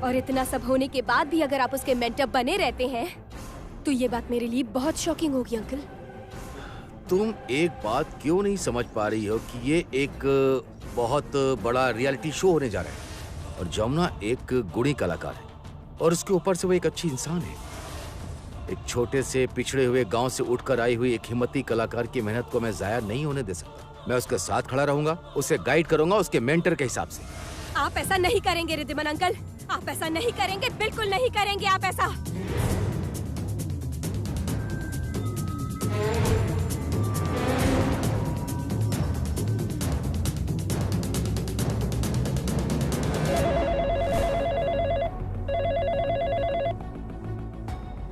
और इतना सब होने के बाद भी अगर आप उसके मेंटर बने रहते हैं तो ये बात मेरे लिए बहुत शॉकिंग होगी अंकल। तुम एक बात क्यों नहीं समझ पा रही हो कि ये एक बहुत बड़ा रियलिटी शो होने जा रहा है और जमुना एक गुणी कलाकार है और उसके ऊपर से वो एक अच्छी इंसान है। एक छोटे से पिछड़े हुए गांव से उठकर आई हुई एक हिम्मती कलाकार की मेहनत को मैं जाया नहीं होने दे सकता। मैं उसके साथ खड़ा रहूंगा, उसे गाइड करूंगा उसके मेंटर के हिसाब से। आप ऐसा नहीं करेंगे रिद्धिमान अंकल, आप ऐसा नहीं करेंगे, बिल्कुल नहीं करेंगे आप ऐसा।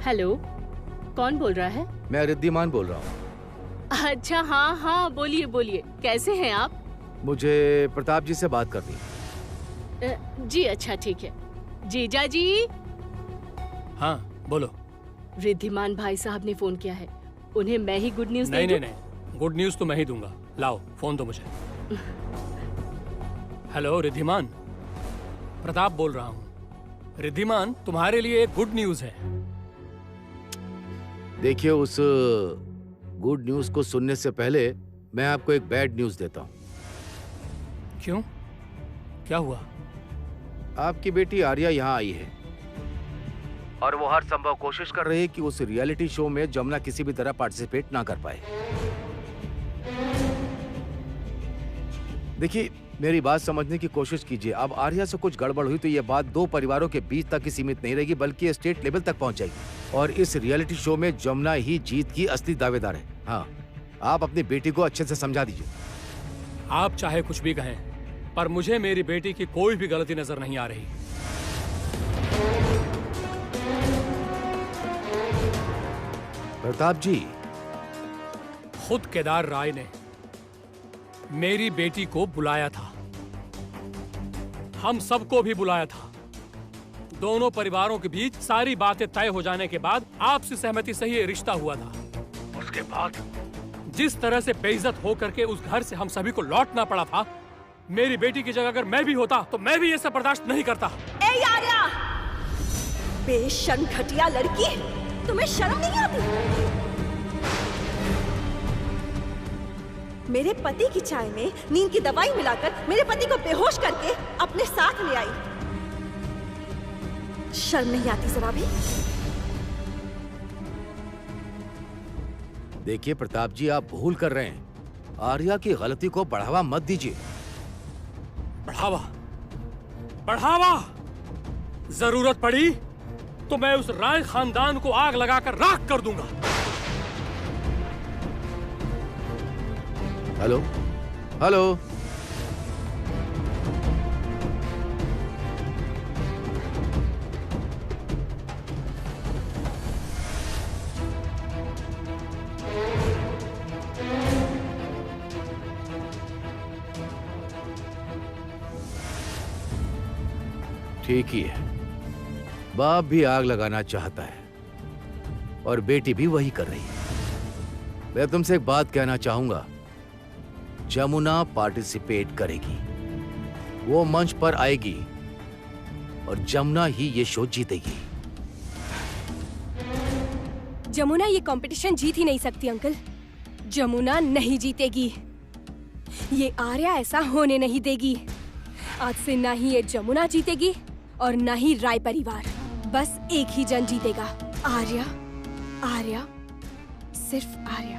हेलो, कौन बोल रहा है? मैं रिद्धिमान बोल रहा हूँ। अच्छा, हाँ हाँ, बोलिए बोलिए, कैसे हैं आप? मुझे प्रताप जी से बात करनी है। जी अच्छा, ठीक है। जीजा जी। हाँ बोलो। रिद्धिमान भाई साहब ने फोन किया है, उन्हें मैं ही गुड न्यूज नहीं नहीं नहीं, गुड न्यूज तो मैं ही दूंगा। लाओ फोन दो मुझे। हेलो रिद्धिमान, प्रताप बोल रहा हूँ। रिद्धिमान, तुम्हारे लिए एक गुड न्यूज है। देखिए, उस गुड न्यूज को सुनने से पहले मैं आपको एक बैड न्यूज देता हूँ। क्यों, क्या हुआ? आपकी बेटी आर्या यहाँ आई है और वो हर संभव कोशिश कर रही है कि उस रियलिटी शो में जमुना किसी भी तरह पार्टिसिपेट ना कर पाए। देखिए, मेरी बात समझने की कोशिश कीजिए। अब आर्या से कुछ गड़बड़ हुई तो ये बात दो परिवारों के बीच तक ही सीमित नहीं रहेगी, बल्कि स्टेट लेवल तक पहुंच जाएगी और इस रियलिटी शो में जमुना ही जीत की असली दावेदार है। हाँ, आप अपनी बेटी को अच्छे से समझा दीजिए। आप चाहे कुछ भी कहें, पर मुझे मेरी बेटी की कोई भी गलती नजर नहीं आ रही। प्रताप जी, खुद केदार राय ने मेरी बेटी को बुलाया था, हम सबको भी बुलाया था। दोनों परिवारों के बीच सारी बातें तय हो जाने के बाद आपसी सहमति से ही रिश्ता हुआ था। उसके बाद जिस तरह से बेइज्जत होकर के उस घर से हम सभी को लौटना पड़ा था, मेरी बेटी की जगह अगर मैं भी होता तो मैं भी ये सब बर्दाश्त नहीं करता। ए आर्या, बेशर्म घटिया लड़की, तुम्हें शर्म नहीं आती? मेरे पति की चाय में नींद की दवाई मिलाकर मेरे पति को बेहोश करके अपने साथ ले आई। शर्म नहीं आती जरा भी? देखिए प्रताप जी, आप भूल कर रहे हैं। आर्या की गलती को बढ़ावा मत दीजिए। बढ़ावा? बढ़ावा? जरूरत पड़ी तो मैं उस राय खानदान को आग लगाकर राख कर दूंगा। हेलो हेलो, ठीक ही है। बाप भी आग लगाना चाहता है और बेटी भी वही कर रही है। मैं तुमसे एक बात कहना चाहूंगा, जमुना पार्टिसिपेट करेगी, वो मंच पर आएगी और जमुना ही ये शो जीतेगी। जमुना ये कंपटीशन जीत ही नहीं सकती अंकल। जमुना नहीं जीतेगी, ये आर्या ऐसा होने नहीं देगी। आज से ना ही ये जमुना जीतेगी और ना ही राय परिवार। बस एक ही जन जीतेगा, आर्या। आर्या, सिर्फ आर्या।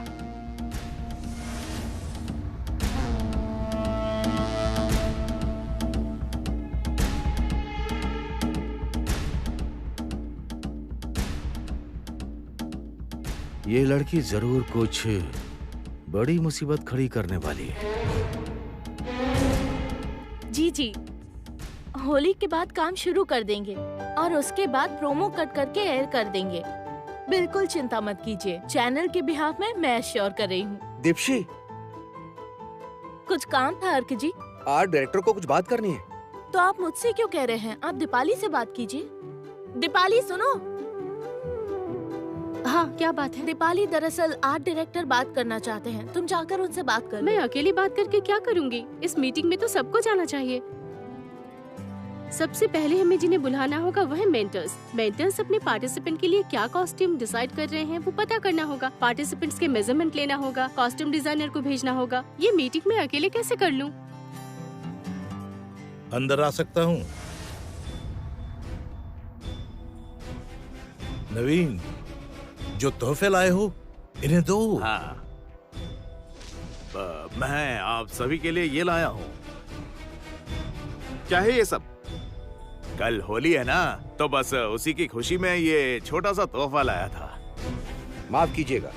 ये लड़की जरूर कुछ बड़ी मुसीबत खड़ी करने वाली है। जी जी, होली के बाद काम शुरू कर देंगे और उसके बाद प्रोमो कट करके एयर कर देंगे। बिल्कुल चिंता मत कीजिए, चैनल के बिहाफ में मैं एश्योर कर रही हूँ। दीप्शी, कुछ काम था अर्क जी? आर्ट डायरेक्टर को कुछ बात करनी है। तो आप मुझसे क्यों कह रहे हैं? आप दीपाली से बात कीजिए। दीपाली सुनो। हाँ, क्या बात है? दीपाली, दरअसल आर्ट डायरेक्टर बात करना चाहते हैं, तुम जाकर उनसे बात कर लो। मैं अकेली बात करके क्या करूँगी? इस मीटिंग में तो सबको जाना चाहिए। सबसे पहले हमें जिन्हें बुलाना होगा वह है मेंटर्स। मेंटर्स अपने पार्टिसिपेंट के लिए क्या कॉस्ट्यूम डिसाइड कर रहे हैं वो पता करना होगा। पार्टिसिपेंट्स के मेजरमेंट लेना होगा, कॉस्ट्यूम डिजाइनर को भेजना होगा। ये मीटिंग मैं अकेले कैसे कर लूं? अंदर आ सकता हूँ? नवीन, जो तोहफे लाए हो इन्हें दो। हाँ, मैं आप सभी के लिए ये लाया हूँ। क्या है ये सब? कल होली है ना, तो बस उसी की खुशी में ये छोटा सा तोहफा लाया था। माफ कीजिएगा,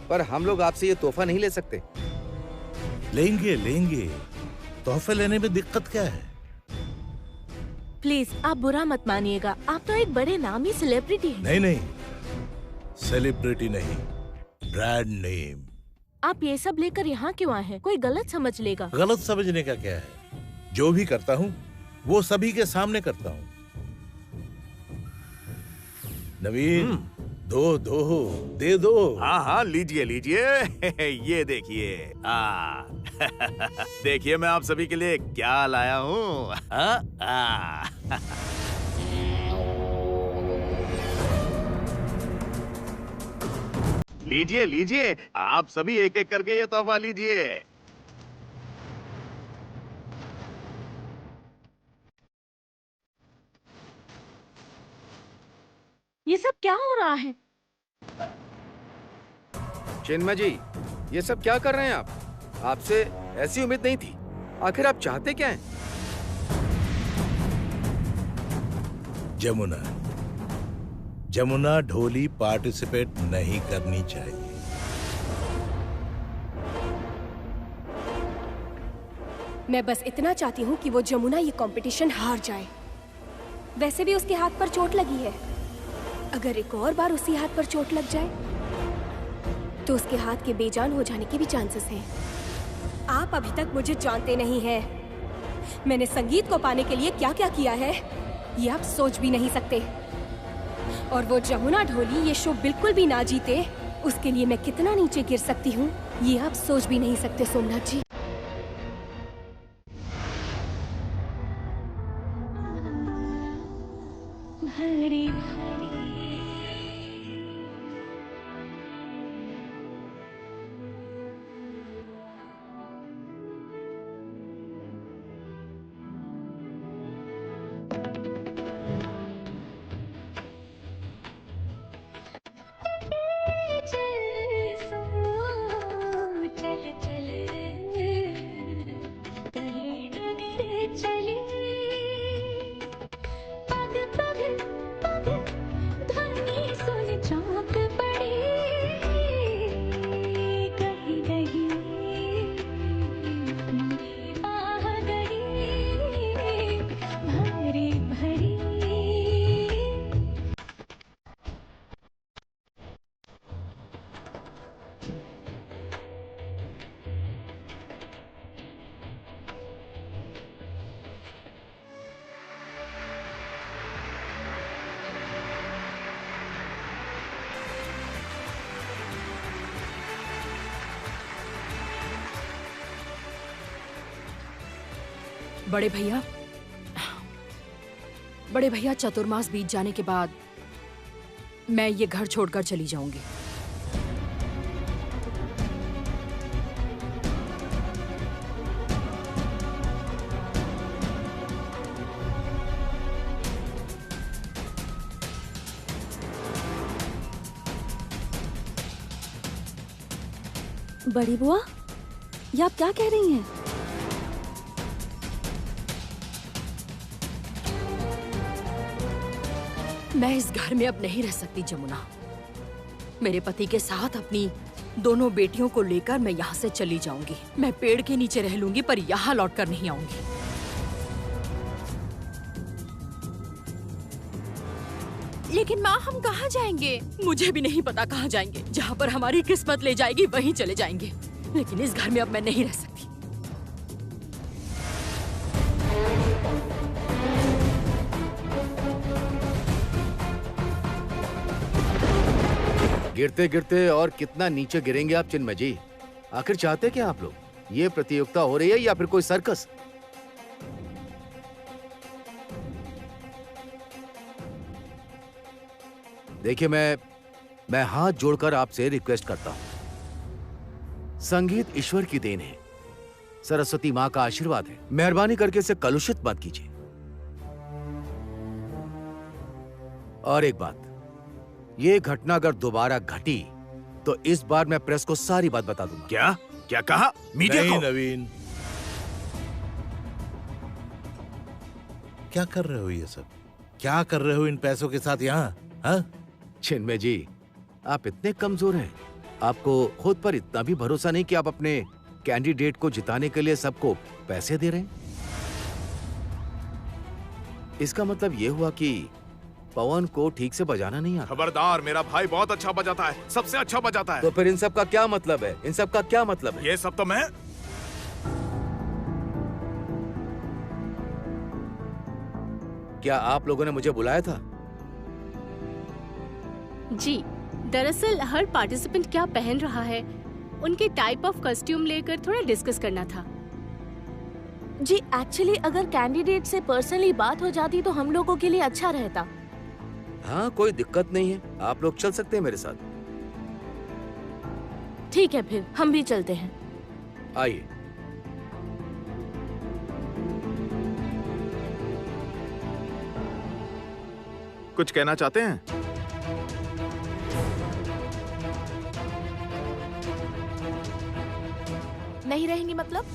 पर हम लोग आपसे ये तोहफा नहीं ले सकते। लेंगे लेंगे, तोहफे लेने में दिक्कत क्या है? प्लीज आप बुरा मत मानिएगा, आप तो एक बड़े नामी सेलिब्रिटी हैं। नहीं नहीं, सेलिब्रिटी नहीं, ब्रांड नेम। आप ये सब लेकर यहाँ क्यों आए हैं? कोई गलत समझ लेगा। गलत समझने का क्या है? जो भी करता हूँ वो सभी के सामने करता हूँ। नवीन, दो दे दो। हाँ हाँ, लीजिए लीजिए। ये देखिए। देखिए मैं आप सभी के लिए क्या लाया हूँ। लीजिए लीजिए, आप सभी एक एक करके ये तोहफा लीजिए। ये सब क्या हो रहा है? चिन्मय जी, ये सब क्या कर रहे हैं आप? आपसे ऐसी उम्मीद नहीं थी। आखिर आप चाहते क्या हैं? जमुना ढोली पार्टिसिपेट नहीं करनी चाहिए। मैं बस इतना चाहती हूँ कि वो जमुना ये कंपटीशन हार जाए। वैसे भी उसके हाथ पर चोट लगी है। अगर एक और बार उसी हाथ पर चोट लग जाए तो उसके हाथ के बेजान हो जाने के भी चांसेस हैं। आप अभी तक मुझे जानते नहीं हैं। मैंने संगीत को पाने के लिए क्या क्या किया है ये आप सोच भी नहीं सकते। और वो जमुना ढोली ये शो बिल्कुल भी ना जीते, उसके लिए मैं कितना नीचे गिर सकती हूँ ये आप सोच भी नहीं सकते सोमनाथ जी। बड़े भैया चतुर्मास बीत जाने के बाद मैं ये घर छोड़कर चली जाऊंगी। बड़ी बुआ, ये आप क्या कह रही हैं? मैं इस घर में अब नहीं रह सकती जमुना। मेरे पति के साथ अपनी दोनों बेटियों को लेकर मैं यहाँ से चली जाऊंगी। मैं पेड़ के नीचे रह लूंगी पर यहाँ लौटकर नहीं आऊंगी। लेकिन माँ, हम कहाँ जाएंगे? मुझे भी नहीं पता कहाँ जाएंगे। जहाँ पर हमारी किस्मत ले जाएगी वहीं चले जाएंगे। लेकिन इस घर में अब मैं नहीं रह सकती। गिरते गिरते और कितना नीचे गिरेंगे आप चिन्मय जी? आखिर चाहते क्या आप लोग? ये प्रतियोगिता हो रही है या फिर कोई सर्कस? देखिए, मैं हाथ जोड़कर आपसे रिक्वेस्ट करता हूं। संगीत ईश्वर की देन है, सरस्वती माँ का आशीर्वाद है। मेहरबानी करके इसे कलुषित मत कीजिए। और एक बात, ये घटना अगर दोबारा घटी तो इस बार मैं प्रेस को सारी बात बता दूंगा। क्या क्या कहा? मीडिया नहीं को? नवीन, क्या कर रहे हो ये सब? क्या कर रहे हो इन पैसों के साथ यहाँ? हाँ? चिन्मय जी, आप इतने कमजोर हैं, आपको खुद पर इतना भी भरोसा नहीं कि आप अपने कैंडिडेट को जिताने के लिए सबको पैसे दे रहे हैं? इसका मतलब यह हुआ कि पवन को ठीक से बजाना नहीं आता। खबरदार, मेरा भाई बहुत अच्छा बजाता है, सबसे अच्छा बजाता है। तो फिर इन सब का क्या मतलब है? इन सब का क्या मतलब है? ये सब तो मैं क्या आप लोगों ने मुझे बुलाया था? जी, दरअसल हर पार्टिसिपेंट क्या पहन रहा है, उनके टाइप ऑफ कॉस्ट्यूम लेकर थोड़ा डिस्कस करना था। जी एक्चुअली अगर कैंडिडेट से पर्सनली बात हो जाती तो हम लोगों के लिए अच्छा रहता। हाँ, कोई दिक्कत नहीं है, आप लोग चल सकते हैं मेरे साथ। ठीक है, फिर हम भी चलते हैं। आइए। कुछ कहना चाहते हैं? नहीं रहेंगी मतलब?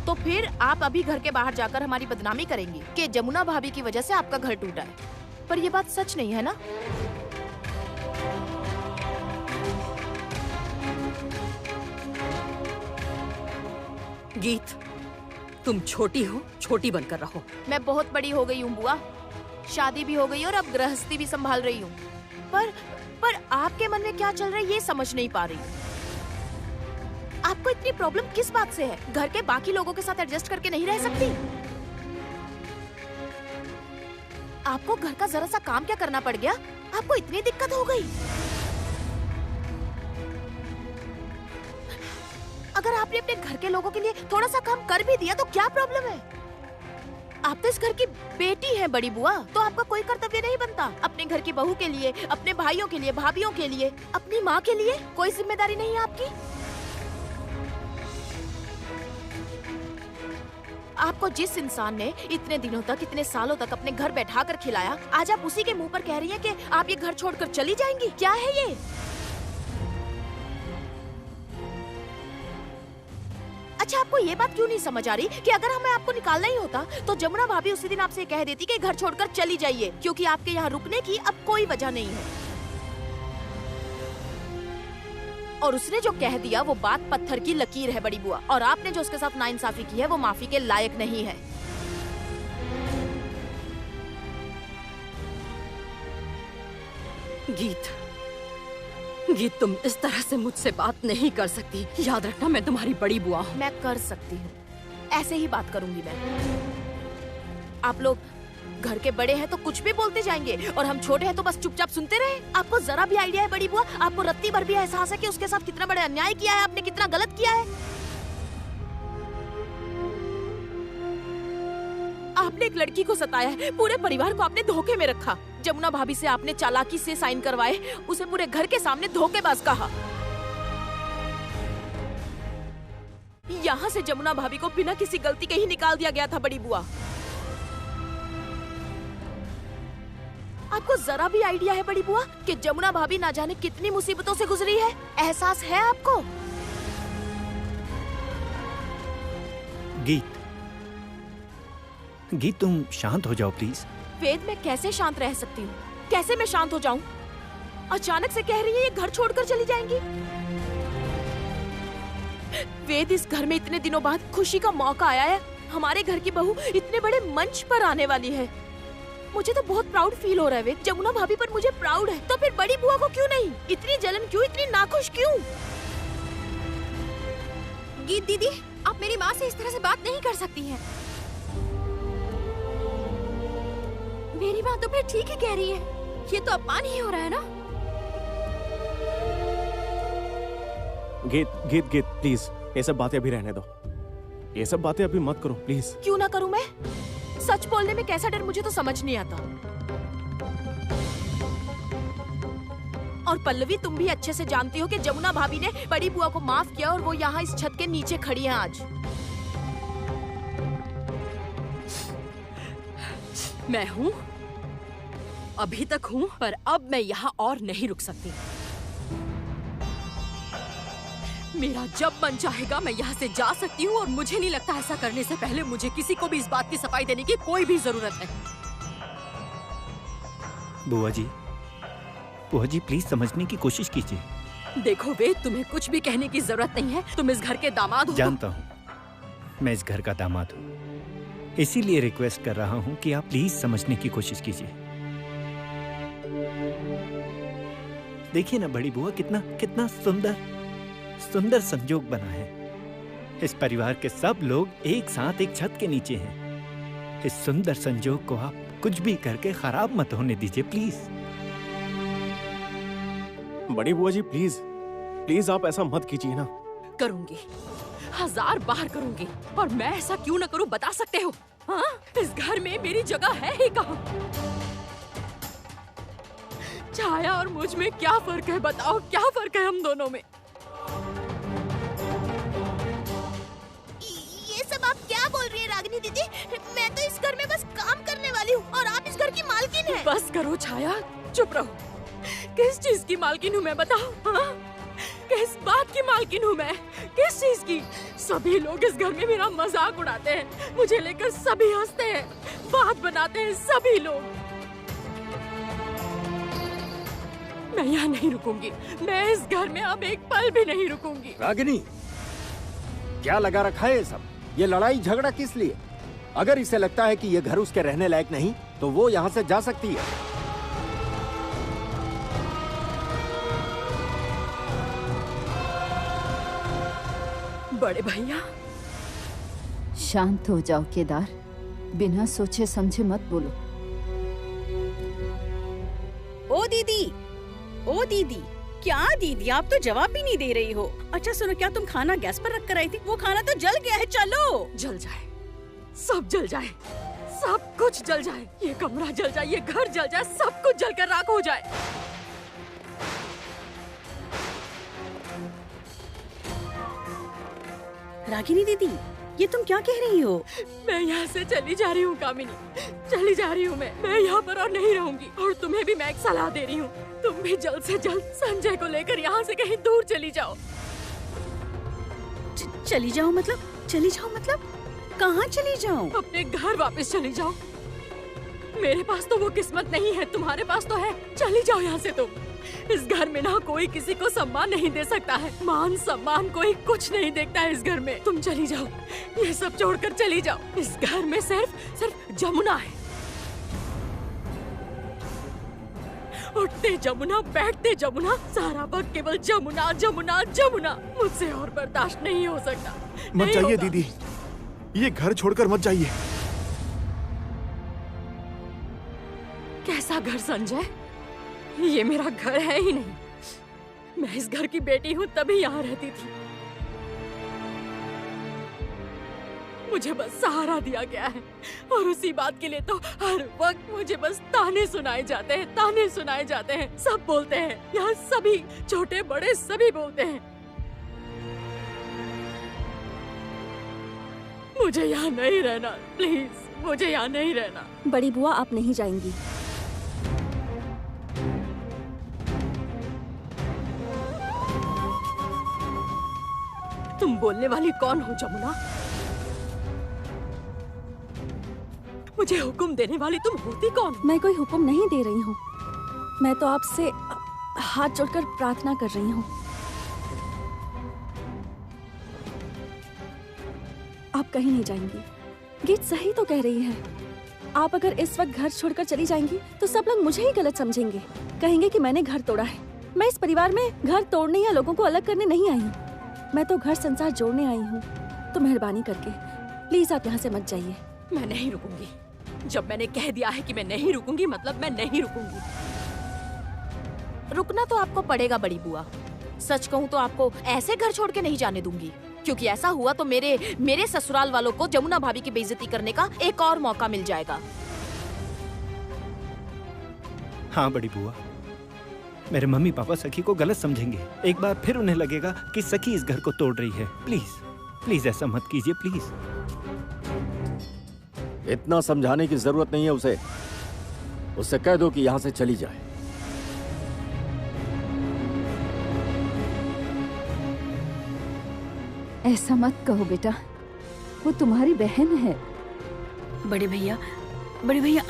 तो फिर आप अभी घर के बाहर जाकर हमारी बदनामी करेंगी कि जमुना भाभी की वजह से आपका घर टूटा है। पर ये बात सच नहीं है ना? गीत, तुम छोटी हो, छोटी बनकर रहो। मैं बहुत बड़ी हो गई हूँ बुआ, शादी भी हो गई और अब गृहस्थी भी संभाल रही हूँ। पर आपके मन में क्या चल रहा है ये समझ नहीं पा रही। आपको इतनी प्रॉब्लम किस बात से है? घर के बाकी लोगों के साथ एडजस्ट करके नहीं रह सकती? आपको घर का जरा सा काम क्या करना पड़ गया? आपको इतनी दिक्कत हो गई? अगर आपने अपने घर के लोगों के लिए थोड़ा सा काम कर भी दिया तो क्या प्रॉब्लम है? आप तो इस घर की बेटी हैं बड़ी बुआ, तो आपका कोई कर्तव्य नहीं बनता अपने घर की बहू के लिए, अपने भाइयों के लिए, भाभियों के लिए, अपनी माँ के लिए? कोई जिम्मेदारी नहीं है आपकी? आपको जिस इंसान ने इतने दिनों तक, इतने सालों तक अपने घर बैठा कर खिलाया, आज आप उसी के मुंह पर कह रही हैं कि आप ये घर छोड़कर चली जाएंगी? क्या है ये? अच्छा, आपको ये बात क्यों नहीं समझ आ रही कि अगर हमें आपको निकालना ही होता तो जमुना भाभी उसी दिन आपसे कह देती कि घर छोड़कर चली जाइए, क्योंकि आपके यहाँ रुकने की अब कोई वजह नहीं है। और उसने जो कह दिया वो बात पत्थर की लकीर है बड़ी बुआ, और आपने जो उसके साथ नाइंसाफी की है वो माफी के लायक नहीं है। गीत, तुम इस तरह से मुझसे बात नहीं कर सकती। याद रखना, मैं तुम्हारी बड़ी बुआ हूँ। मैं कर सकती हूँ, ऐसे ही बात करूंगी मैं। आप लोग घर के बड़े हैं तो कुछ भी बोलते जाएंगे और हम छोटे हैं तो बस चुपचाप सुनते रहे। आपको जरा भी आइडिया है बड़ी बुआ? आपको रत्ती भर भी एहसास है कि उसके साथ कितना बड़ा अन्याय किया है आपने, कितना गलत किया है? आपने एक लड़की को सताया है, पूरे परिवार को आपने धोखे में रखा। जमुना भाभी से आपने चालाकी से साइन करवाए, उसे पूरे घर के सामने धोखेबाज कहा। यहाँ से जमुना भाभी को बिना किसी गलती के ही निकाल दिया गया था बड़ी बुआ। आपको जरा भी आइडिया है बड़ी बुआ कि जमुना भाभी ना जाने कितनी मुसीबतों से गुजरी है? एहसास है आपको? गीत, तुम शांत हो जाओ प्लीज। वेद, मैं कैसे शांत रह सकती हूँ? कैसे मैं शांत हो जाऊँ? अचानक से कह रही है ये घर छोड़कर चली जाएंगी। वेद, इस घर में इतने दिनों बाद खुशी का मौका आया है, हमारे घर की बहू इतने बड़े मंच पर आने वाली है। मुझे तो बहुत प्राउड फील हो रहा है वेद। जमुना भाभी पर मुझे प्राउड है, तो फिर बड़ी बुआ को क्यों नहीं? इतनी जलन क्यों, इतनी नाखुश क्यों? गीत दीदी, आप मेरी माँ से इस तरह से बात नहीं कर सकती हैं। मेरी माँ तो फिर ठीक ही कह रही है, ये तो अपमान ही हो रहा है ना। गीत प्लीज, ये सब बातें अभी रहने दो। ये सब बातें अभी मत करो प्लीज। क्यों ना करूं मैं? सच बोलने में कैसा डर मुझे तो समझ नहीं आता। और पल्लवी तुम भी अच्छे से जानती हो कि जमुना भाभी ने बड़ी बुआ को माफ किया और वो यहाँ इस छत के नीचे खड़ी है आज। मैं हूँ, अभी तक हूँ, पर अब मैं यहाँ और नहीं रुक सकती। मेरा जब मन चाहेगा मैं यहाँ से जा सकती हूँ और मुझे नहीं लगता ऐसा करने से पहले मुझे किसी को भी इस बात की सफाई देने की कोई भी जरूरत है। बुआ जी प्लीज समझने की कोशिश कीजिए। देखो वेद, तुम्हें कुछ भी कहने की जरूरत नहीं है। तुम इस घर के दामाद हो। जानता हूँ मैं इस घर का दामाद हूँ, इसीलिए रिक्वेस्ट कर रहा हूँ कि आप प्लीज समझने की कोशिश कीजिए। देखिए ना बड़ी बुआ, कितना सुंदर संजोग बना है। इस परिवार के सब लोग एक साथ एक छत के नीचे हैं। इस सुंदर संजोग को आप कुछ भी करके खराब मत होने दीजिए प्लीज। बड़ी बुआ जी प्लीज आप ऐसा मत कीजिए ना। करूंगी, 1000 बार करूंगी। और मैं ऐसा क्यों ना करूं, बता सकते हो? हाँ? इस घर में मेरी जगह है ही कहाँ? छाया और मुझ में क्या फर्क है, बताओ क्या फर्क है हम दोनों में? ये सब आप क्या बोल रही है रागिनी दीदी? मैं तो इस घर में बस काम करने वाली हूँ और आप इस घर की मालकिन हैं। बस करो छाया, चुप रहो। किस चीज की मालकिन हूँ मैं, बताओ? हाँ? किस बात की मालकिन हूँ मैं? किस चीज की? सभी लोग इस घर में मेरा मजाक उड़ाते हैं, मुझे लेकर सभी हंसते हैं, बात बनाते हैं सभी लोग। मैं यहाँ नहीं रुकूंगी, मैं इस घर में अब एक पल भी नहीं रुकूंगी। रागिनी, क्या लगा रखा है ये सब? ये लड़ाई झगड़ा किस लिए? अगर इसे लगता है कि ये घर उसके रहने लायक नहीं तो वो यहाँ से जा सकती है। बड़े भैया, शांत हो जाओ केदार, बिना सोचे समझे मत बोलो। ओ दीदी, क्या दीदी आप तो जवाब भी नहीं दे रही हो। अच्छा सुनो, क्या तुम खाना गैस पर रख कर आई थी? वो खाना तो जल गया है, चलो। जल जाए, सब जल जाए, सब कुछ जल जाए, ये कमरा जल जाए, ये घर जल जाए, सब कुछ जलकर राख हो जाए। रागिनी दीदी, ये तुम क्या कह रही हो? मैं यहाँ से चली जा रही हूँ कामिनी, चली जा रही हूँ मैं यहाँ पर और नहीं रहूंगी। और तुम्हें भी मैं एक सलाह दे रही हूँ, तुम भी जल्द से जल्द संजय को लेकर यहाँ से कहीं दूर चली जाओ। चली जाओ मतलब कहाँ चली जाओ? अपने घर वापस चली जाओ। मेरे पास तो वो किस्मत नहीं है, तुम्हारे पास तो है। चली जाओ यहाँ से तुम। इस घर में ना कोई किसी को सम्मान नहीं दे सकता है, मान सम्मान कोई कुछ नहीं देखता है इस घर में। तुम चली जाओ, ये सब छोड़कर चली जाओ। इस घर में सिर्फ जमुना है। उठते जमुना, बैठते जमुना, सारा वक्त केवल जमुना जमुना जमुना। मुझसे और बर्दाश्त नहीं हो सकता। मत जाइए दीदी, ये घर छोड़कर मत जाइए। कैसा घर संजय? ये मेरा घर है ही नहीं। मैं इस घर की बेटी हूँ, तभी यहाँ रहती थी। मुझे बस सहारा दिया गया है और उसी बात के लिए तो हर वक्त मुझे बस ताने सुनाए जाते हैं, ताने सुनाए जाते हैं। सब बोलते हैं, यहाँ सभी छोटे बड़े सभी बोलते हैं। मुझे यहाँ नहीं रहना, प्लीज मुझे यहाँ नहीं रहना। बड़ी बुआ, आप नहीं जाएंगी। तुम बोलने वाली कौन हो जमुना? मुझे हुक्म देने वाली तुम होती कौन? मैं कोई हुक्म नहीं दे रही हूँ, मैं तो आपसे हाथ जोड़कर प्रार्थना कर रही हूँ। आप कहीं नहीं जाएंगी। गीत सही तो कह रही है। आप अगर इस वक्त घर छोड़कर चली जाएंगी तो सब लोग मुझे ही गलत समझेंगे, कहेंगे कि मैंने घर तोड़ा है। मैं इस परिवार में घर तोड़ने या लोगों को अलग करने नहीं आई हूँ, मैं तो घर संसार जोड़ने आई हूँ। तो मेहरबानी करके प्लीज आप यहाँ से मत जाइए। मैं नहीं रुकूंगी। जब मैंने कह दिया है कि मैं नहीं रुकूंगी, मतलब मैं नहीं रुकूंगी। रुकना तो आपको पड़ेगा बड़ी बुआ। सच कहूँ तो आपको ऐसे घर छोड़ के नहीं जाने दूंगी, क्योंकि ऐसा हुआ तो मेरे ससुराल वालों को जमुना भाभी की बेइज्जती करने का एक और मौका मिल जाएगा। हाँ बड़ी बुआ, मेरे मम्मी पापा सखी को गलत समझेंगे। एक बार फिर उन्हें लगेगा कि सखी इस घर को तोड़ रही है। प्लीज प्लीज ऐसा मत कीजिए प्लीज। इतना समझाने की जरूरत नहीं है उसे। उससे कह दो कि यहाँ से चली जाए। ऐसा मत कहो बेटा, वो तुम्हारी बहन है। बड़े भैया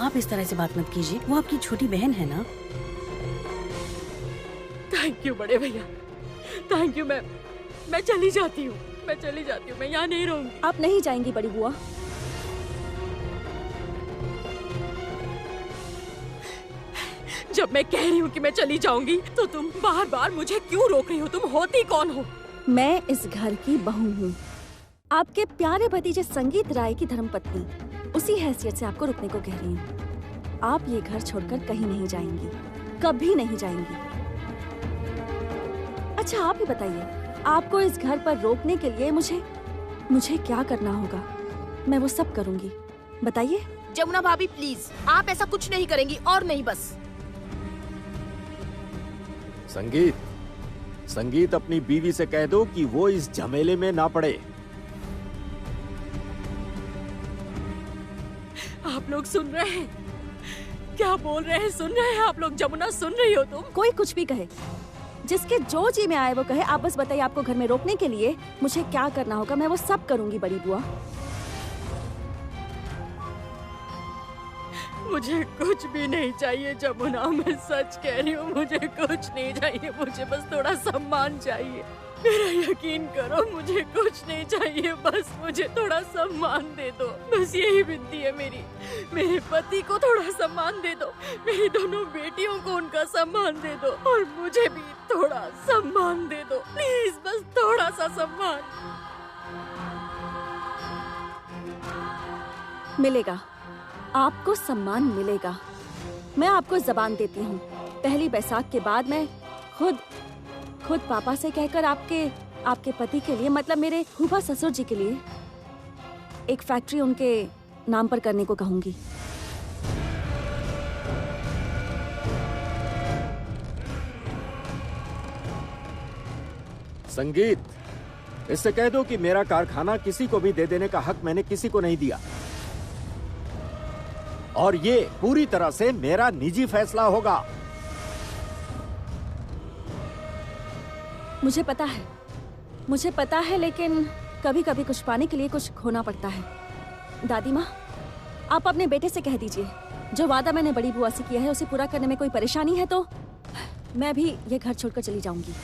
आप इस तरह से बात मत कीजिए, वो आपकी छोटी बहन है ना। थैंक यू बड़े भैया, थैंक यू। मैं चली जाती हूँ, मैं यहाँ नहीं रहूंगी। आप नहीं जाएंगी बड़ी बुआ? जब मैं कह रही हूँ कि मैं चली जाऊंगी तो तुम बार बार मुझे क्यों रोक रही हो? तुम होती कौन हो? मैं इस घर की बहू हूँ, आपके प्यारे भतीजे संगीत राय की धर्मपत्नी। उसी हैसियत से आपको रुकने को कह रही हूँ। आप ये घर छोड़कर कहीं नहीं जाएंगी, कभी नहीं जाएंगी। अच्छा आप ही बताइए, आपको इस घर पर रोकने के लिए मुझे क्या करना होगा? मैं वो सब करूँगी, बताइए। जमुना भाभी प्लीज, आप ऐसा कुछ नहीं करेंगी और नहीं बस। संगीत अपनी बीवी से कह दो कि वो इस झमेले में ना पड़े। आप लोग सुन रहे हैं? क्या बोल रहे हैं? सुन रहे हैं आप लोग? जमुना सुन रही हो तुम? कोई कुछ भी कहे, जिसके जो जी में आए वो कहे। आप बस बताइए, आपको घर में रोकने के लिए मुझे क्या करना होगा? मैं वो सब करूंगी बड़ी बुआ। मुझे कुछ भी नहीं चाहिए जमुना, मैं सच कह रही हूँ। मुझे कुछ नहीं चाहिए, मुझे बस थोड़ा सम्मान चाहिए। मेरा यकीन करो, मुझे कुछ नहीं चाहिए, बस मुझे थोड़ा सम्मान दे दो। बस यही विनती है मेरी। मेरे पति को थोड़ा सम्मान दे दो, मेरी दोनों बेटियों को उनका सम्मान दे दो, और मुझे भी थोड़ा सम्मान दे दो प्लीज, बस थोड़ा सा सम्मान। मिलेगा, आपको सम्मान मिलेगा। मैं आपको जबान देती हूँ, पहली बैसाख के बाद मैं खुद पापा से कहकर आपके पति के लिए, मतलब मेरे फूफा ससुर जी के लिए एक फैक्ट्री उनके नाम पर करने को कहूंगी। संगीत, इससे कह दो कि मेरा कारखाना किसी को भी दे देने का हक मैंने किसी को नहीं दिया, और ये पूरी तरह से मेरा निजी फैसला होगा। मुझे पता है, लेकिन कभी कभी कुछ पाने के लिए कुछ खोना पड़ता है। दादी माँ, आप अपने बेटे से कह दीजिए, जो वादा मैंने बड़ी बुआ से किया है उसे पूरा करने में कोई परेशानी है तो मैं भी ये घर छोड़कर चली जाऊंगी।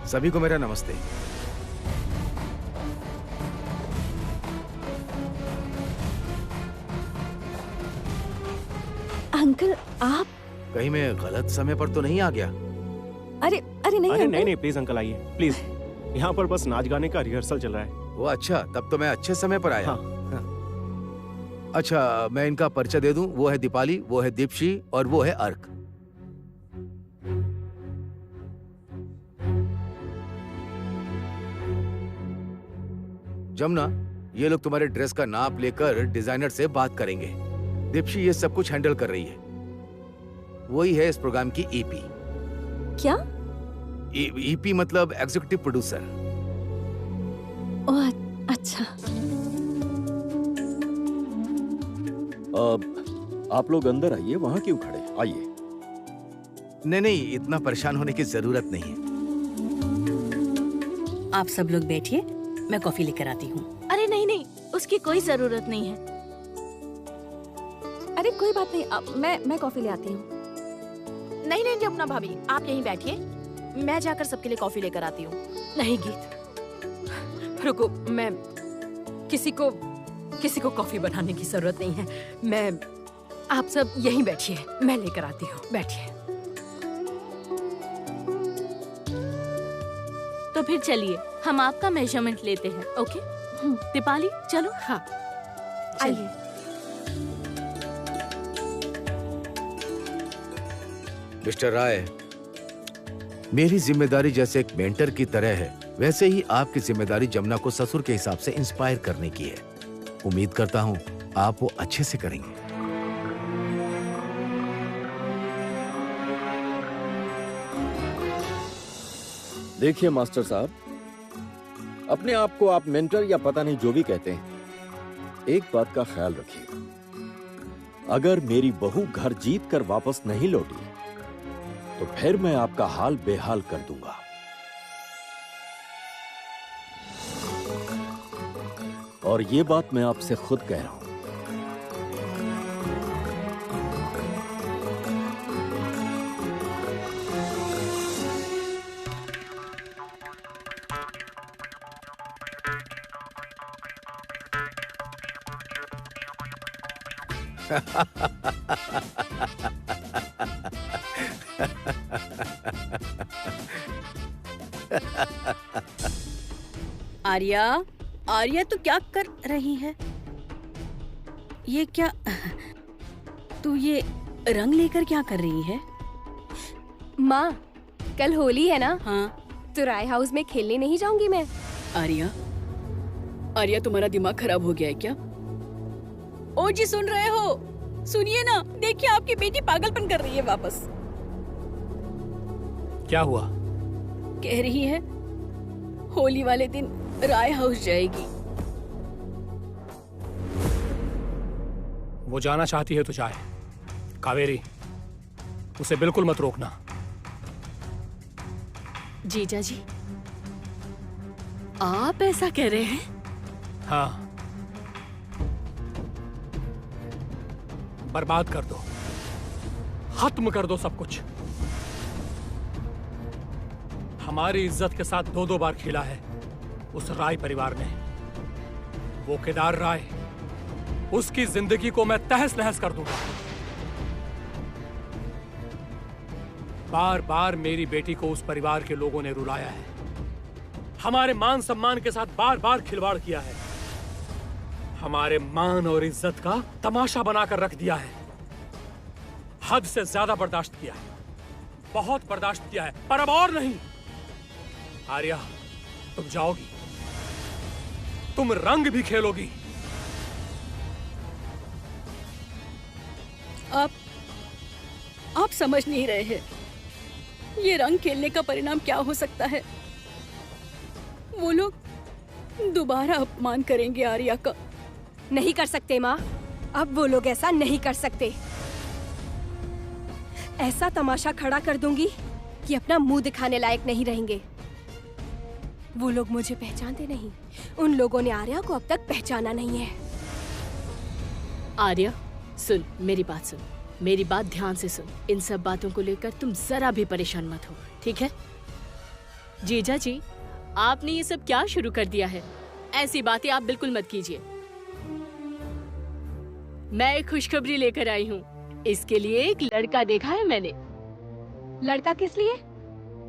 सभी को मेरा नमस्ते। अंकल, आप कहीं मैं गलत समय पर तो नहीं आ गया? अरे नहीं, अरे नहीं प्लीज अंकल आइए प्लीज। यहाँ पर बस नाच गाने का रिहर्सल चल रहा है। वो अच्छा, तब तो मैं अच्छे समय पर आया। हाँ। अच्छा, मैं इनका परिचय दे दूं। वो है दीपाली, वो है दीप्शी और वो है अर्क। जमुना, ये लोग तुम्हारे ड्रेस का नाप लेकर डिजाइनर से बात करेंगे। दीप्शी ये सब कुछ हैंडल कर रही है, वही है इस प्रोग्राम की ईपी। क्या? ईपी मतलब एग्जीक्यूटिव प्रोड्यूसर। ओह अच्छा। आप लोग अंदर आइए, वहाँ क्यों खड़े? आइए। नहीं, इतना परेशान होने की जरूरत नहीं है। आप सब लोग बैठिए, मैं कॉफी लेकर आती हूँ। अरे नहीं, उसकी कोई जरूरत नहीं है। अरे कोई बात नहीं, मैं कॉफी ले आती हूँ। नहीं जमुना भाभी, आप यहीं बैठिए, मैं जाकर सबके लिए कॉफी लेकर आती हूँ। नहीं गीत, रुको, मैं किसी को कॉफी बनाने की जरूरत नहीं है। आप सब यहीं बैठिए, मैं लेकर आती हूँ, बैठिए। तो फिर चलिए, हम आपका मेजरमेंट लेते हैं। ओके दीपाली, चलो। हाँ आइए। मिस्टर राय, मेरी जिम्मेदारी जैसे एक मेंटर की तरह है, वैसे ही आपकी जिम्मेदारी जमुना को ससुर के हिसाब से इंस्पायर करने की है। उम्मीद करता हूँ आप वो अच्छे से करेंगे। देखिए मास्टर साहब, अपने आप को आप मेंटर या पता नहीं जो भी कहते हैं, एक बात का ख्याल रखिए, अगर मेरी बहू घर जीत कर वापस नहीं लौटी तो फिर मैं आपका हाल बेहाल कर दूंगा। और ये बात मैं आपसे खुद कह रहा हूं। आर्या, आर्या तू क्या कर रही है? ये क्या, तू ये रंग लेकर क्या कर रही है? माँ, कल होली है ना? हाँ। तो राय हाउस में खेलने नहीं जाऊंगी मैं। आर्या, आर्या तुम्हारा दिमाग खराब हो गया है क्या? ओ जी सुन रहे हो? सुनिए ना, देखिए आपकी बेटी पागलपन कर रही है वापस। क्या हुआ? कह रही है होली वाले दिन राय हाउस जाएगी। वो जाना चाहती है तो जाए। कावेरी, उसे बिल्कुल मत रोकना। जीजा जी, आप ऐसा कह रहे हैं? हाँ, बर्बाद कर दो, खत्म कर दो सब कुछ। हमारी इज्जत के साथ 2-2 बार खेला है उस राय परिवार ने। वो केदार राय, उसकी जिंदगी को मैं तहस नहस कर दूंगा। बार बार मेरी बेटी को उस परिवार के लोगों ने रुलाया है, हमारे मान सम्मान के साथ बार बार खिलवाड़ किया है, हमारे मान और इज्जत का तमाशा बनाकर रख दिया है। हद से ज्यादा बर्दाश्त किया है, बहुत बर्दाश्त किया है, पर अब और नहीं। आर्या, तुम जाओगी, तुम रंग भी खेलोगी। आप समझ नहीं रहे हैं, ये रंग खेलने का परिणाम क्या हो सकता है। वो लोग दोबारा अपमान करेंगे आर्या का। नहीं कर सकते माँ, अब वो लोग ऐसा नहीं कर सकते। ऐसा तमाशा खड़ा कर दूंगी कि अपना मुंह दिखाने लायक नहीं रहेंगे। वो लोग मुझे पहचानते नहीं, उन लोगों ने आर्या को अब तक पहचाना नहीं है। आर्या सुन, मेरी बात सुन, मेरी बात ध्यान से सुन। इन सब बातों को लेकर तुम जरा भी परेशान मत हो, ठीक है? जीजा जी, आपने ये सब क्या शुरू कर दिया है? ऐसी बातें आप बिल्कुल मत कीजिए। मैं एक खुशखबरी लेकर आई हूँ। इसके लिए एक लड़का देखा है मैंने। लड़का किस लिए?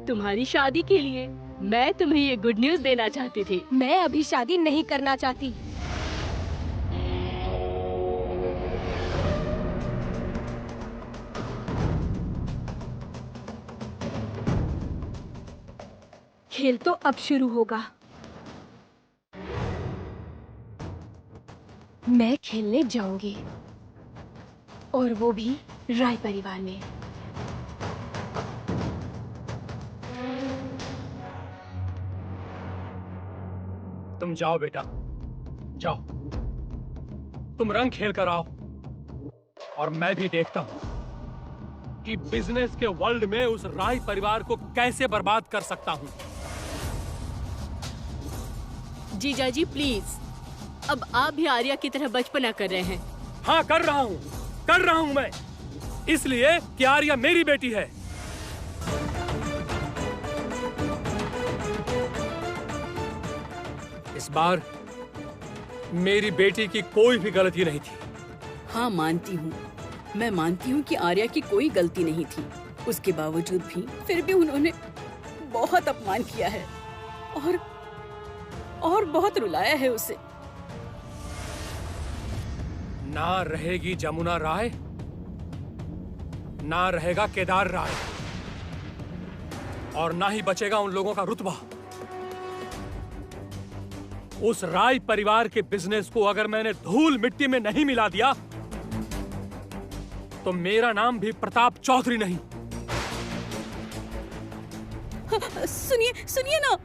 तुम्हारी शादी के लिए। मैं तुम्हें ये गुड न्यूज देना चाहती थी। मैं अभी शादी नहीं करना चाहती। खेल तो अब शुरू होगा। मैं खेलने जाऊंगी, और वो भी राय परिवार में। तुम जाओ बेटा, जाओ, तुम रंग खेल कर आओ, और मैं भी देखता हूं कि बिजनेस के वर्ल्ड में उस राय परिवार को कैसे बर्बाद कर सकता हूं। जीजा जी प्लीज, अब आप भी आर्या की तरह बचपना कर रहे हैं। हाँ, कर रहा हूं मैं, इसलिए कि आर्या मेरी बेटी है। इस बार मेरी बेटी की कोई भी गलती नहीं थी। हाँ मानती हूँ, मैं मानती हूँ कि आर्या की कोई गलती नहीं थी। उसके बावजूद भी फिर भी उन्होंने बहुत अपमान किया है और बहुत रुलाया है उसे। ना रहेगी जमुना राय, ना रहेगा केदार राय। और ना ही बचेगा उन लोगों का रुतबा। उस राय परिवार के बिजनेस को अगर मैंने धूल मिट्टी में नहीं मिला दिया तो मेरा नाम भी प्रताप चौधरी नहीं। सुनिए सुनिए ना।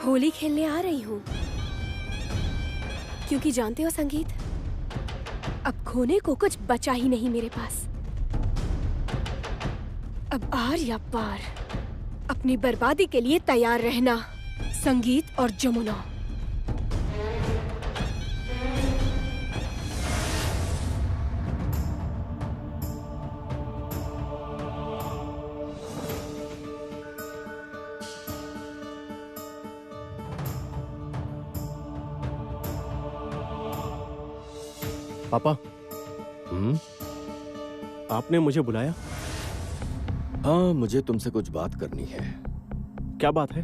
होली खेलने आ रही हूँ क्योंकि जानते हो संगीत, अब खोने को कुछ बचा ही नहीं मेरे पास। अब आर या पार अपनी बर्बादी के लिए तैयार रहना, संगीत और जमुना। पापा, आपने मुझे बुलाया? हाँ, मुझे तुमसे कुछ बात करनी है। क्या बात है?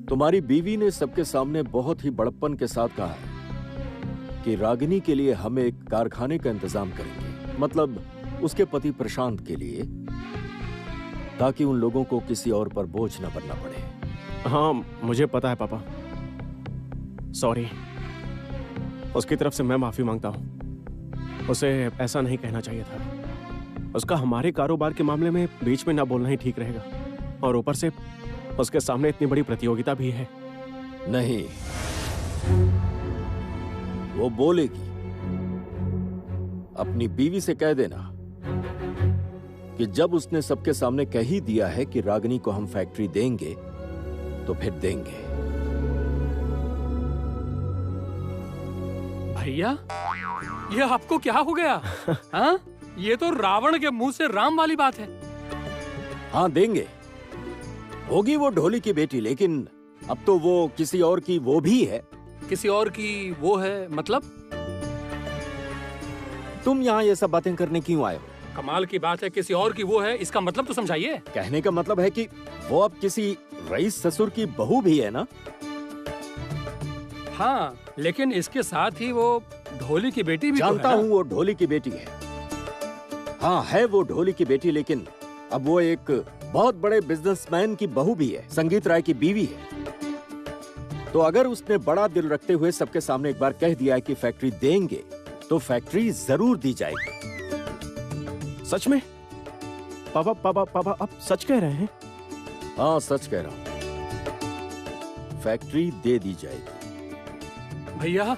तुम्हारी बीवी ने सबके सामने बहुत ही बड़प्पन के साथ कहा है कि रागिनी के लिए हम एक कारखाने का इंतजाम करेंगे, मतलब उसके पति प्रशांत के लिए, ताकि उन लोगों को किसी और पर बोझ न बनना पड़े। हाँ, मुझे पता है पापा। सॉरी, उसकी तरफ से मैं माफी मांगता हूँ। उसे ऐसा नहीं कहना चाहिए था। उसका हमारे कारोबार के मामले में बीच में ना बोलना ही ठीक रहेगा, और ऊपर से उसके सामने इतनी बड़ी प्रतियोगिता भी है। नहीं, वो बोलेगी। अपनी बीवी से कह देना कि जब उसने सबके सामने कह ही दिया है कि रागिनी को हम फैक्ट्री देंगे तो फिर देंगे। भैया, ये आपको क्या हो गया? हाँ? ये तो रावण के मुंह से राम वाली बात है। हाँ, देंगे। होगी वो ढोली की बेटी, लेकिन अब तो वो किसी और की वो भी है। किसी और की वो है मतलब? तुम यहाँ ये सब बातें करने क्यों आए हो? कमाल की बात है, किसी और की वो है, इसका मतलब तो समझाइए। कहने का मतलब है कि वो अब किसी रईस ससुर की बहू भी है ना? हाँ, लेकिन इसके साथ ही वो ढोली की बेटी भी जानता हूँ वो ढोली की बेटी है। हाँ, है वो ढोली की बेटी, लेकिन अब वो एक बहुत बड़े बिजनेसमैन की बहू भी है, संगीत राय की बीवी है। तो अगर उसने बड़ा दिल रखते हुए सबके सामने एक बार कह दिया है कि फैक्ट्री देंगे, तो फैक्ट्री जरूर दी जाएगी। सच में? पापा पापा पापा, आप सच कह रहे हैं? हाँ, सच कह रहा हूँ। फैक्ट्री दे दी जाएगी। भैया,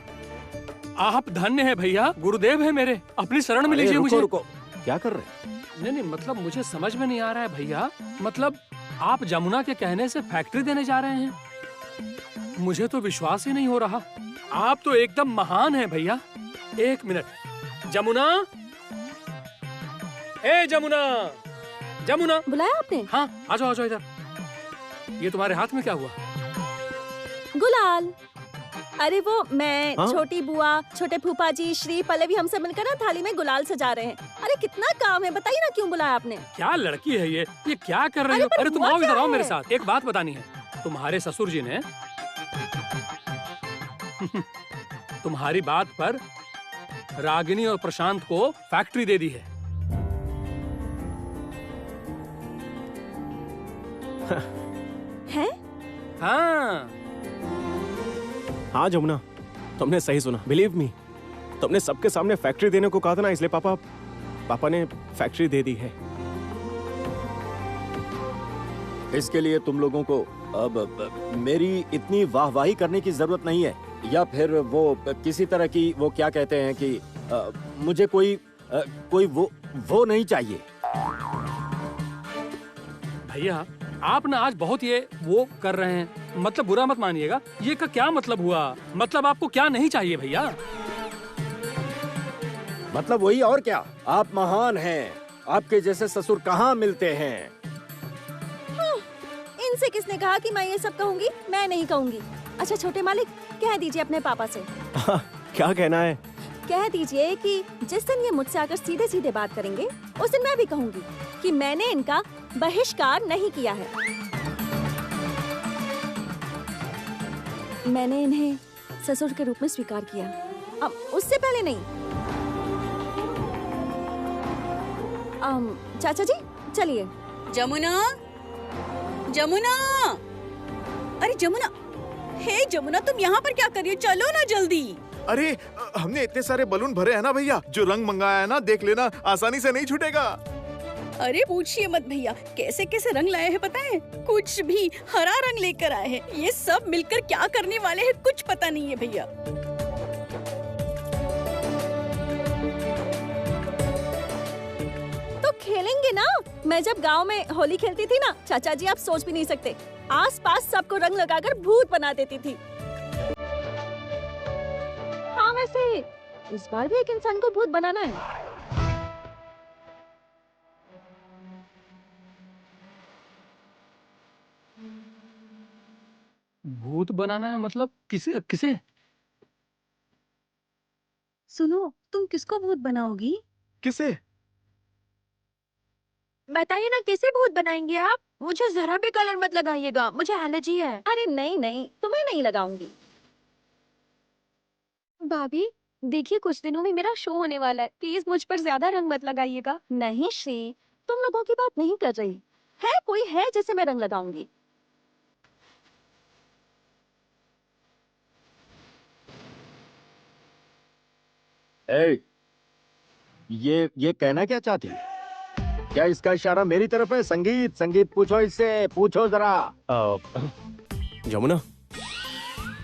आप धन्य है भैया, गुरुदेव है मेरे, अपनी शरण में लीजिए मुझे। रुको, क्या कर रहे हैं? नहीं, मतलब मुझे समझ में नहीं आ रहा है भैया। मतलब आप जमुना के कहने से फैक्ट्री देने जा रहे हैं? मुझे तो विश्वास ही नहीं हो रहा। आप तो एकदम महान हैं भैया। एक मिनट, जमुना, ए जमुना, जमुना। बुलाया आपने? हाँ, आ जाओ इधर। ये तुम्हारे हाथ में क्या हुआ? गुलाल। अरे वो मैं, हाँ? छोटी बुआ, छोटे फूफा जी, श्री, पल्लवी, हम सब मिलकर ना थाली में गुलाल सजा रहे हैं। अरे कितना काम है, बताइए ना क्यों बुलाया आपने? क्या लड़की है ये क्या कर रही हो? अरे तुम आओ इधर, आओ मेरे साथ। एक बात बतानी है। तुम्हारे ससुर जी ने तुम्हारी बात पर रागिनी और प्रशांत को फैक्ट्री दे दी है। हैं? हाँ। हाँ जमुना, तुमने सही सुना। बिलीव मी, तुमने सबके सामने फैक्ट्री देने को कहा था ना, इसलिए पापा ने फैक्ट्री दे दी है। इसके लिए तुम लोगों को अब मेरी इतनी वाहवाही करने की जरूरत नहीं है, या फिर वो किसी तरह की वो क्या कहते हैं कि मुझे कोई वो नहीं चाहिए। भैया, आप ना आज बहुत ये वो कर रहे हैं, मतलब बुरा मत मानिएगा। ये का क्या मतलब हुआ? मतलब आपको क्या नहीं चाहिए भैया? मतलब वही और क्या, आप महान हैं। आपके जैसे ससुर कहाँ मिलते हैं? इनसे किसने कहा कि मैं ये सब कहूंगी? मैं नहीं कहूंगी। अच्छा छोटे मालिक, कह दीजिए अपने पापा से। क्या कहना है? कह दीजिए कि जिस दिन ये मुझसे आकर सीधे सीधे बात करेंगे, उस दिन मैं भी कहूंगी कि मैंने इनका बहिष्कार नहीं किया है। मैंने इन्हें ससुर के रूप में स्वीकार किया, अब उससे पहले नहीं। चाचा जी चलिए। जमुना, जमुना, अरे जमुना, हे जमुना, तुम यहाँ पर क्या कर रही हो? चलो ना जल्दी। अरे हमने इतने सारे बलून भरे हैं ना भैया, जो रंग मंगाया है ना, देख लेना, आसानी से नहीं छूटेगा। अरे पूछिए मत भैया, कैसे कैसे रंग लाए हैं पता है? कुछ भी हरा रंग लेकर आए हैं। ये सब मिलकर क्या करने वाले हैं कुछ पता नहीं है भैया। तो खेलेंगे ना। मैं जब गांव में होली खेलती थी ना चाचा जी, आप सोच भी नहीं सकते, आसपास सबको रंग लगाकर भूत बना देती थी। हाँ वैसे इस बार भी एक इंसान को भूत बनाना है। भूत बनाना है मतलब किसे किसे? सुनो, तुम किसको भूत बनाओगी? किसे? बताइए ना, कैसे भूत बनाएंगे आप? मुझे जरा भी कलर मत लगाइएगा, मुझे एलर्जी है। अरे नहीं नहीं, तुम्हें नहीं लगाऊंगी। भाभी देखिए, कुछ दिनों में मेरा शो होने वाला है, प्लीज मुझ पर ज्यादा रंग मत लगाइएगा। नहीं श्री, तुम लोगों की बात नहीं कर रही। है कोई है जिसे मैं रंग लगाऊंगी? ये कहना क्या चाहती है? क्या इसका इशारा मेरी तरफ है? संगीत संगीत पूछो इससे, पूछो जरा। जमुना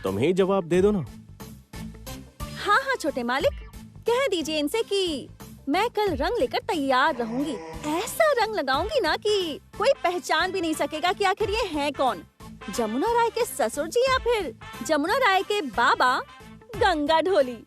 तुम ही जवाब दे दो ना। हाँ हाँ छोटे मालिक, कह दीजिए इनसे कि मैं कल रंग लेकर तैयार रहूंगी। ऐसा रंग लगाऊंगी ना कि कोई पहचान भी नहीं सकेगा कि आखिर ये है कौन, जमुना राय के ससुर जी या फिर जमुना राय के बाबा गंगा ढोली।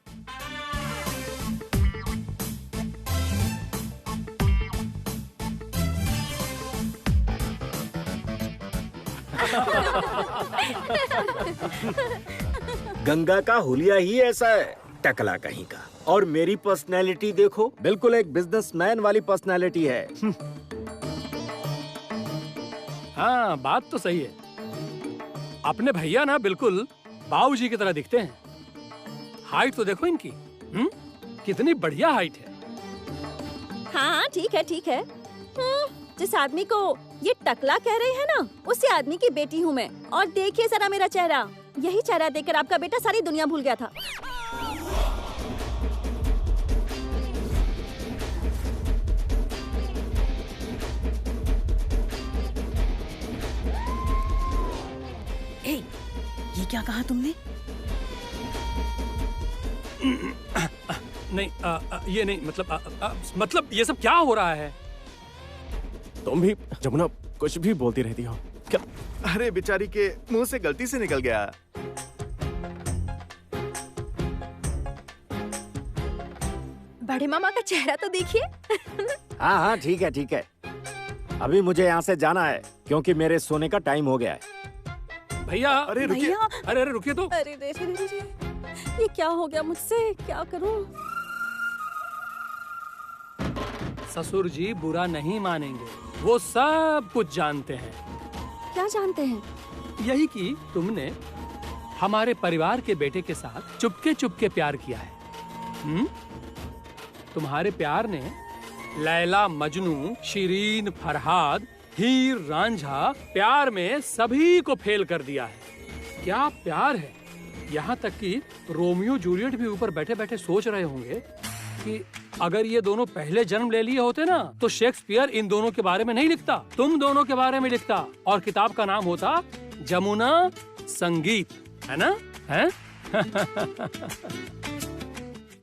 गंगा का हुलिया ही ऐसा है, टकला कहीं का। और मेरी पर्सनैलिटी देखो, बिल्कुल एक बिजनेसमैन वाली पर्सनैलिटी है। हाँ बात तो सही है। अपने भैया ना बिल्कुल बाबूजी की तरह दिखते हैं। हाइट तो देखो इनकी, कितनी बढ़िया हाइट है। हाँ ठीक है ठीक है। जिस आदमी को ये टकला कह रहे हैं ना, उसी आदमी की बेटी हूँ मैं। और देखिए जरा मेरा चेहरा, यही चेहरा देखकर आपका बेटा सारी दुनिया भूल गया था। ए, ये क्या कहा तुमने? नहीं ये नहीं, मतलब ये सब क्या हो रहा है? तुम भी जमुना कुछ भी बोलती रहती हो क्या? अरे बेचारी के मुंह से गलती से निकल गया। बड़े मामा का चेहरा तो देखिए। हाँ हाँ ठीक है ठीक है। अभी मुझे यहाँ से जाना है क्योंकि मेरे सोने का टाइम हो गया है। भैया अरे रुकिए, अरे रुकिए तो। अरे रे, ये क्या हो गया मुझसे, क्या करूं? ससुर जी बुरा नहीं मानेंगे, वो सब कुछ जानते हैं। क्या जानते हैं? यही कि तुमने हमारे परिवार के बेटे के साथ चुपके चुपके प्यार किया है। तुम्हारे प्यार ने लैला मजनू, शिरीन फरहाद, हीर रांझा, प्यार में सभी को फेल कर दिया है। क्या प्यार है! यहाँ तक कि रोमियो जूलियट भी ऊपर बैठे बैठे सोच रहे होंगे कि अगर ये दोनों पहले जन्म ले लिए होते ना, तो शेक्सपियर इन दोनों के बारे में नहीं लिखता, तुम दोनों के बारे में लिखता, और किताब का नाम होता जमुना संगीत, है ना? है?